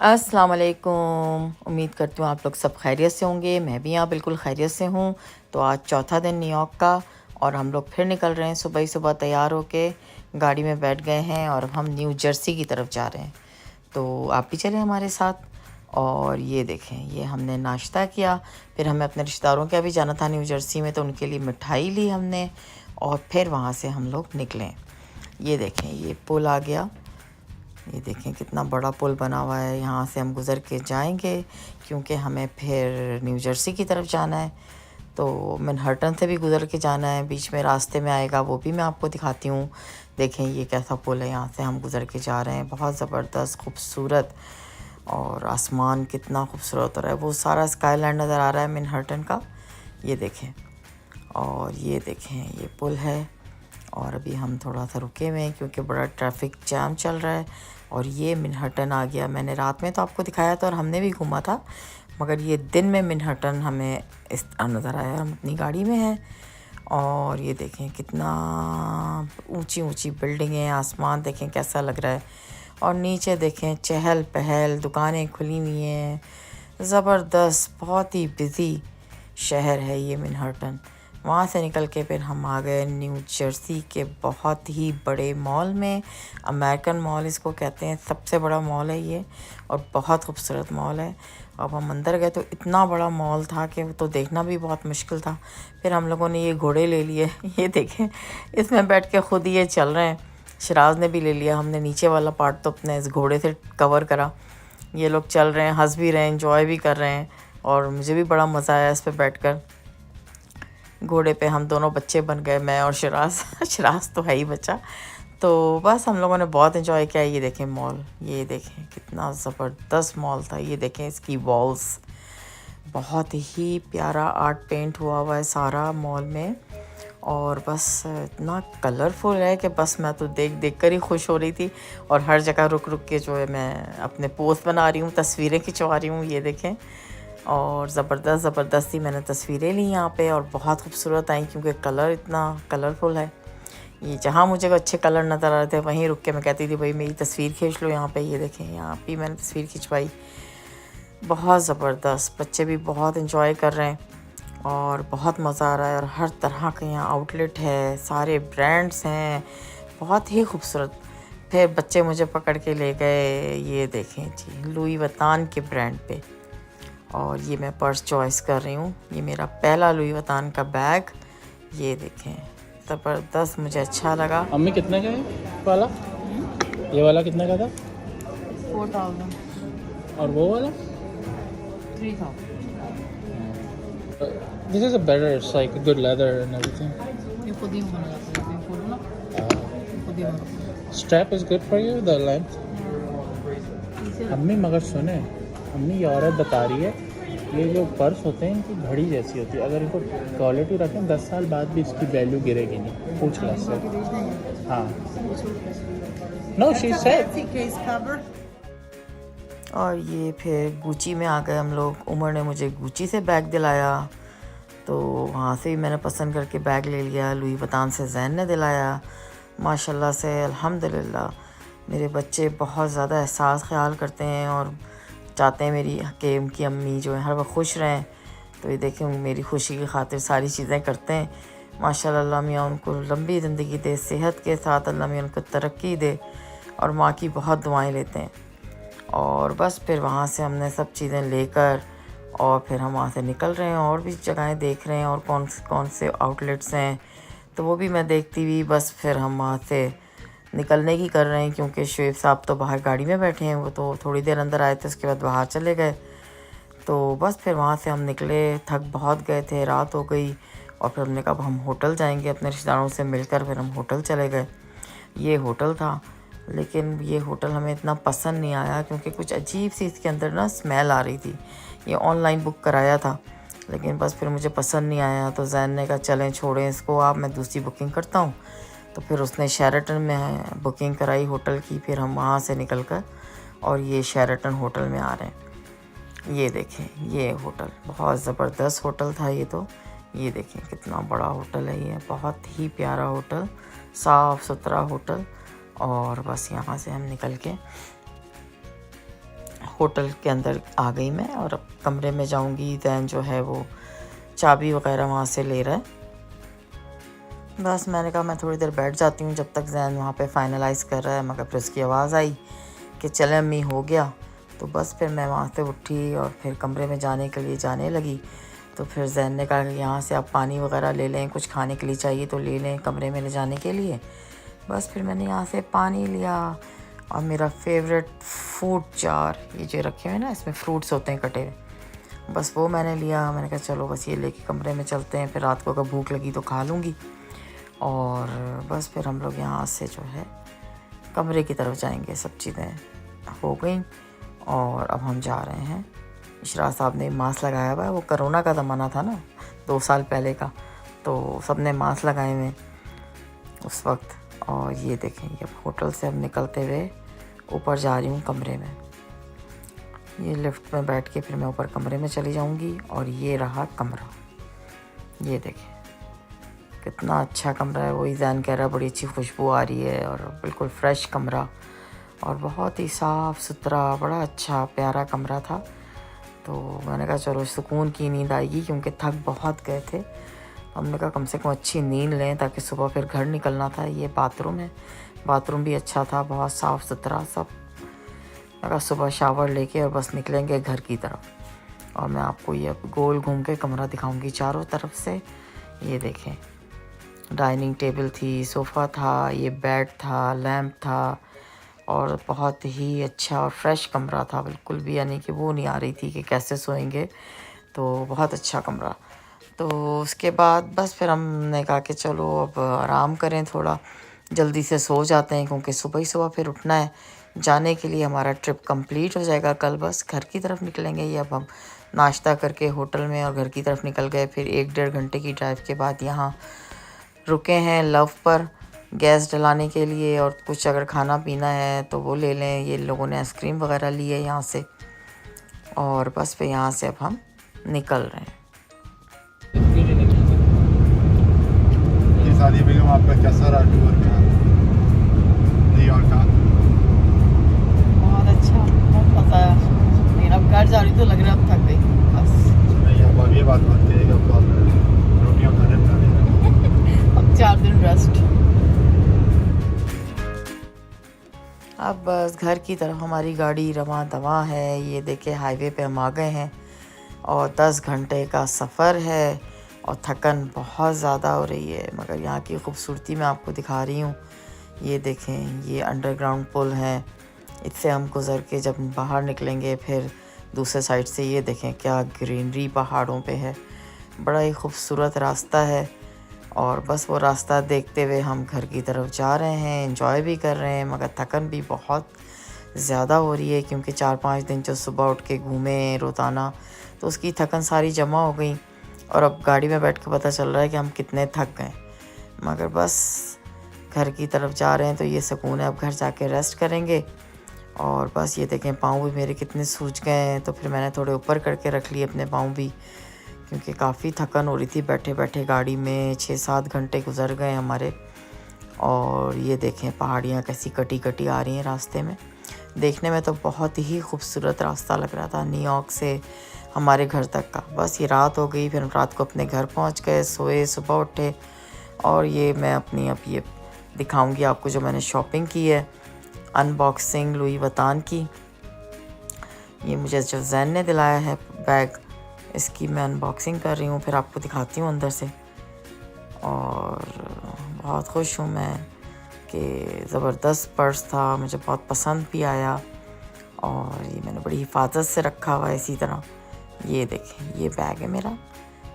अस्सलाम वालेकुम। उम्मीद करती हूँ आप लोग सब खैरियत से होंगे। मैं भी यहाँ बिल्कुल खैरियत से हूँ। तो आज चौथा दिन न्यूयॉर्क का और हम लोग फिर निकल रहे हैं। सुबह ही सुबह तैयार होके गाड़ी में बैठ गए हैं और हम न्यू जर्सी की तरफ जा रहे हैं। तो आप भी चलें हमारे साथ। और ये देखें, ये हमने नाश्ता किया, फिर हमें अपने रिश्तेदारों के यहाँ भी जाना था न्यू जर्सी में, तो उनके लिए मिठाई ली हमने और फिर वहाँ से हम लोग निकले। ये देखें, ये पुल आ गया। ये देखें कितना बड़ा पुल बना हुआ है। यहाँ से हम गुज़र के जाएंगे क्योंकि हमें फिर न्यू जर्सी की तरफ जाना है। तो मैनहट्टन से भी गुज़र के जाना है, बीच में रास्ते में आएगा, वो भी मैं आपको दिखाती हूँ। देखें ये कैसा पुल है, यहाँ से हम गुज़र के जा रहे हैं। बहुत ज़बरदस्त खूबसूरत, और आसमान कितना खूबसूरत हो रहा है। वो सारा स्काईलैंड नज़र आ रहा है मैनहट्टन का। ये देखें, और ये देखें ये पुल है। और अभी हम थोड़ा सा रुके हुए हैं क्योंकि बड़ा ट्रैफिक जैम चल रहा है। और ये मैनहट्टन आ गया। मैंने रात में तो आपको दिखाया था और हमने भी घूमा था, मगर ये दिन में मैनहट्टन हमें इस तरह नज़र आया। हम अपनी गाड़ी में हैं और ये देखें कितना ऊंची ऊंची बिल्डिंगें, आसमान देखें कैसा लग रहा है। और नीचे देखें चहल पहल, दुकानें खुली हुई हैं। ज़बरदस्त, बहुत ही बिज़ी शहर है ये मैनहट्टन। वहाँ से निकल के फिर हम आ गए न्यू जर्सी के बहुत ही बड़े मॉल में। अमेरिकन मॉल इसको कहते हैं, सबसे बड़ा मॉल है ये और बहुत खूबसूरत मॉल है। अब हम अंदर गए तो इतना बड़ा मॉल था कि वो तो देखना भी बहुत मुश्किल था। फिर हम लोगों ने ये घोड़े ले लिए। ये देखें, इसमें बैठ के खुद ये चल रहे हैं। शराज ने भी ले लिया। हमने नीचे वाला पार्ट तो अपने इस घोड़े से कवर करा। ये लोग चल रहे हैं, हंस भी रहे हैं, एंजॉय भी कर रहे हैं और मुझे भी बड़ा मज़ा आया इस पर बैठकर। घोड़े पे हम दोनों बच्चे बन गए, मैं और शराज। शराज तो है ही बच्चा। तो बस हम लोगों ने बहुत एंजॉय किया। ये देखें मॉल, ये देखें कितना ज़बरदस्त मॉल था। ये देखें इसकी वॉल्स, बहुत ही प्यारा आर्ट पेंट हुआ है सारा मॉल में। और बस इतना कलरफुल है कि बस मैं तो देख देख कर ही खुश हो रही थी। और हर जगह रुक रुक के जो है मैं अपने पोस्ट बना रही हूँ, तस्वीरें खिंचवा रही हूँ। ये देखें, और ज़बरदस्ती मैंने तस्वीरें ली यहाँ पे और बहुत खूबसूरत आई क्योंकि कलर इतना कलरफुल है। ये जहाँ मुझे अच्छे कलर नज़र आ रहे थे वहीं रुक के मैं कहती थी भाई मेरी तस्वीर खींच लो यहाँ पे। ये देखें यहाँ पे मैंने तस्वीर खिंचवाई। बहुत ज़बरदस्त, बच्चे भी बहुत इंजॉय कर रहे हैं और बहुत मज़ा आ रहा है। और हर तरह के यहाँ आउटलेट है, सारे ब्रांड्स हैं, बहुत ही खूबसूरत। फिर बच्चे मुझे पकड़ के ले गए, ये देखें जी, लुई वुइटन के ब्रांड पे। और ये मैं पर्स चॉइस कर रही हूँ। ये मेरा पहला लुई वुइटन का बैग। ये देखें ज़बरदस्त, मुझे अच्छा लगा। अम्मी कितने का है वाला? ये वाला कितने का था? 4000। और वो वाला? 3000। This is a better, it's like good leather and everything. ये खुद ही बना जाता है, ये खोलो ना, खुद ही बना। Strap is good for you, the length. अम्मी मगर सुने, अम्मी ये औरत बता रही है ये जो पर्स होते हैं इनकी घड़ी जैसी होती है। अगर इनको क्वालिटी रखें 10 साल बाद भी इसकी वैल्यू गिरेगी नहीं। पूछ ला से। हाँ, नो शी सेड। और ये फिर गुची में आ गए हम लोग। उमर ने मुझे गुची से बैग दिलाया, तो वहाँ से भी मैंने पसंद करके बैग ले लिया। लुई वुइटन से जैन ने दिलाया। माशाल्लाह से अल्हम्दुलिल्लाह मेरे बच्चे बहुत ज़्यादा एहसास ख्याल करते हैं और चाहते हैं मेरी कि उनकी अम्मी जो है हर वक्त खुश रहें। तो ये देखें मेरी खुशी की खातिर सारी चीज़ें करते हैं। माशाल्लाह, अल्लाह मियाँ उनको लंबी ज़िंदगी दे, सेहत के साथ अल्लाह मियाँ उनको तरक्की दे, और माँ की बहुत दुआएं लेते हैं। और बस फिर वहाँ से हमने सब चीज़ें लेकर और फिर हम वहाँ से निकल रहे हैं और भी जगहें देख रहे हैं और कौन से आउटलेट्स हैं, तो वो भी मैं देखती हुई बस फिर हम वहाँ से निकलने की कर रहे हैं क्योंकि शुएब साहब तो बाहर गाड़ी में बैठे हैं। वो तो थोड़ी देर अंदर आए थे, उसके बाद बाहर चले गए। तो बस फिर वहाँ से हम निकले, थक बहुत गए थे, रात हो गई। और फिर हमने कहा अब हम होटल जाएंगे, अपने रिश्तेदारों से मिलकर फिर हम होटल चले गए। ये होटल था, लेकिन ये होटल हमें इतना पसंद नहीं आया क्योंकि कुछ अजीब सी इसके अंदर ना स्मेल आ रही थी। ये ऑनलाइन बुक कराया था, लेकिन बस फिर मुझे पसंद नहीं आया। तो जैन ने कहा चलें छोड़ें इसको आप, मैं दूसरी बुकिंग करता हूँ। तो फिर उसने शेराटन में बुकिंग कराई होटल की। फिर हम वहाँ से निकल कर और ये शेराटन होटल में आ रहे हैं। ये देखें ये होटल बहुत ज़बरदस्त होटल था ये तो। ये देखें कितना बड़ा होटल है ये, बहुत ही प्यारा होटल, साफ़ सुथरा होटल। और बस यहाँ से हम निकल के होटल के अंदर आ गई मैं और अब कमरे में जाऊंगी। दैन जो है वो चाबी वगैरह वहाँ से ले रहा है। बस मैंने कहा मैं थोड़ी देर बैठ जाती हूँ जब तक जैन वहाँ पे फाइनलाइज़ कर रहा है, मगर फिर उसकी आवाज़ आई कि चले अम्मी हो गया। तो बस फिर मैं वहाँ से उठी और फिर कमरे में जाने के लिए जाने लगी। तो फिर जैन ने कहा कि यहाँ से आप पानी वगैरह ले लें, कुछ खाने के लिए चाहिए तो ले लें कमरे में ले जाने के लिए। बस फिर मैंने यहाँ से पानी लिया और मेरा फेवरेट फ्रूट जार, ये जो रखे हुए हैं ना इसमें फ्रूट्स होते हैं कटे हुए, बस वो मैंने लिया। मैंने कहा चलो बस ये लेके कमरे में चलते हैं, फिर रात को अगर भूख लगी तो खा लूँगी। और बस फिर हम लोग यहाँ से जो है कमरे की तरफ जाएंगे। सब चीज़ें हो गई और अब हम जा रहे हैं। इशरा साहब ने मास्क लगाया हुआ है, वो कोरोना का ज़माना था ना 2 साल पहले का, तो सब ने मास्क लगाए हुए उस वक्त। और ये देखें अब होटल से अब निकलते हुए ऊपर जा रही हूँ कमरे में। ये लिफ्ट में बैठ के फिर मैं ऊपर कमरे में चली जाऊँगी। और ये रहा कमरा, ये देखें कितना अच्छा कमरा है। वही जैन कह रहा है बड़ी अच्छी खुशबू आ रही है और बिल्कुल फ्रेश कमरा और बहुत ही साफ़ सुथरा, बड़ा अच्छा प्यारा कमरा था। तो मैंने कहा चलो सुकून की नींद आएगी क्योंकि थक बहुत गए थे। हमने कहा कम से कम अच्छी नींद लें ताकि सुबह फिर घर निकलना था। ये बाथरूम है, बाथरूम भी अच्छा था, बहुत साफ़ सुथरा सब। मैं कहा सुबह शावर लेके और बस निकलेंगे घर की तरफ। और मैं आपको ये अब गोल घूम के कमरा दिखाऊंगी चारों तरफ से। ये देखें डाइनिंग टेबल थी, सोफ़ा था, ये बेड था, लैम्प था और बहुत ही अच्छा और फ्रेश कमरा था बिल्कुल भी, यानी कि वो नहीं आ रही थी कि कैसे सोएंगे। तो बहुत अच्छा कमरा। तो उसके बाद बस फिर हमने कहा कि चलो अब आराम करें, थोड़ा जल्दी से सो जाते हैं क्योंकि सुबह ही सुबह फिर उठना है जाने के लिए। हमारा ट्रिप कंप्लीट हो जाएगा कल, बस घर की तरफ निकलेंगे। ये अब हम नाश्ता करके होटल में और घर की तरफ निकल गए। फिर 1-1.5 घंटे की ड्राइव के बाद यहाँ रुके हैं लव पर गैस डलाने के लिए और कुछ अगर खाना पीना है तो वो ले लें। ये लोगों ने आइसक्रीम वगैरह ली है यहाँ से। और बस फिर यहाँ से अब हम निकल रहे हैं। सादी बेगम आपका कैसा रहा टूर का न्यूयॉर्क का? बहुत अच्छा, बहुत मज़ा आया। लेकिन अब घर जा रही तो लग रहा है अब थक गई बस। नहीं अब ये बात मत करिएगा, अब आप रोटियां खाने बना अब 4 दिन रेस्ट। अब बस घर की तरफ हमारी गाड़ी रवां दवा है। ये देखे हाईवे पे हम आ गए हैं और 10 घंटे का सफ़र है और थकन बहुत ज़्यादा हो रही है, मगर यहाँ की खूबसूरती मैं आपको दिखा रही हूँ। ये देखें ये अंडरग्राउंड पुल है, इससे हम गुज़र के जब बाहर निकलेंगे फिर दूसरे साइड से ये देखें क्या ग्रीनरी पहाड़ों पे है। बड़ा ही खूबसूरत रास्ता है और बस वो रास्ता देखते हुए हम घर की तरफ जा रहे हैं, एंजॉय भी कर रहे हैं, मगर थकन भी बहुत ज़्यादा हो रही है क्योंकि 4-5 दिन जो सुबह उठ के घूमे रोज़ाना, तो उसकी थकन सारी जमा हो गई। और अब गाड़ी में बैठ के पता चल रहा है कि हम कितने थक गए, मगर बस घर की तरफ जा रहे हैं तो ये सुकून है। अब घर जाके रेस्ट करेंगे। और बस ये देखें पाँव भी मेरे कितने सूज गए हैं, तो फिर मैंने थोड़े ऊपर करके रख लिए अपने पाँव भी क्योंकि काफ़ी थकन हो रही थी बैठे बैठे गाड़ी में। 6-7 घंटे गुजर गए हमारे। और ये देखें पहाड़ियाँ कैसी कटी कटी आ रही हैं रास्ते में। देखने में तो बहुत ही खूबसूरत रास्ता लग रहा था न्यूयॉर्क से हमारे घर तक का। बस ये रात हो गई, फिर हम रात को अपने घर पहुंच गए, सोए, सुबह उठे। और ये मैं अपनी अब ये दिखाऊंगी आपको जो मैंने शॉपिंग की है, अनबॉक्सिंग लुई वुइटन की। ये मुझे जो जैन ने दिलाया है बैग, इसकी मैं अनबॉक्सिंग कर रही हूँ, फिर आपको दिखाती हूँ अंदर से। और बहुत खुश हूँ मैं कि ज़बरदस्त पर्स था, मुझे बहुत पसंद भी आया और ये मैंने बड़ी हिफाजत से रखा हुआ है इसी तरह। ये देखें ये बैग है मेरा,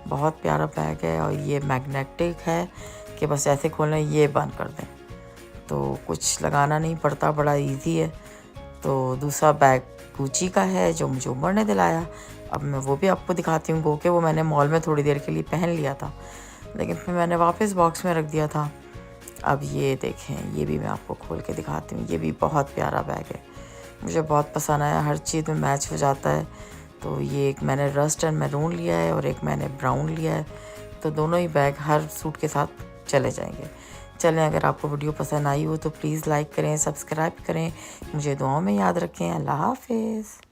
बहुत प्यारा बैग है और ये मैग्नेटिक है कि बस ऐसे खोलें ये बंद कर दें तो कुछ लगाना नहीं पड़ता, बड़ा इजी है। तो दूसरा बैग गुची का है जो मुझे उमर ने दिलाया। अब मैं वो भी आपको दिखाती हूँ। गो के वो मैंने मॉल में थोड़ी देर के लिए पहन लिया था लेकिन फिर मैंने वापस बॉक्स में रख दिया था। अब ये देखें ये भी मैं आपको खोल के दिखाती हूँ। ये भी बहुत प्यारा बैग है, मुझे बहुत पसंद आया, हर चीज़ में मैच हो जाता है। तो ये एक मैंने रस्ट एंड मैरून लिया है और एक मैंने ब्राउन लिया है, तो दोनों ही बैग हर सूट के साथ चले जाएंगे। चलें, अगर आपको वीडियो पसंद आई हो तो प्लीज़ लाइक करें, सब्सक्राइब करें, मुझे दुआओं में याद रखें। अल्लाह हाफिज़।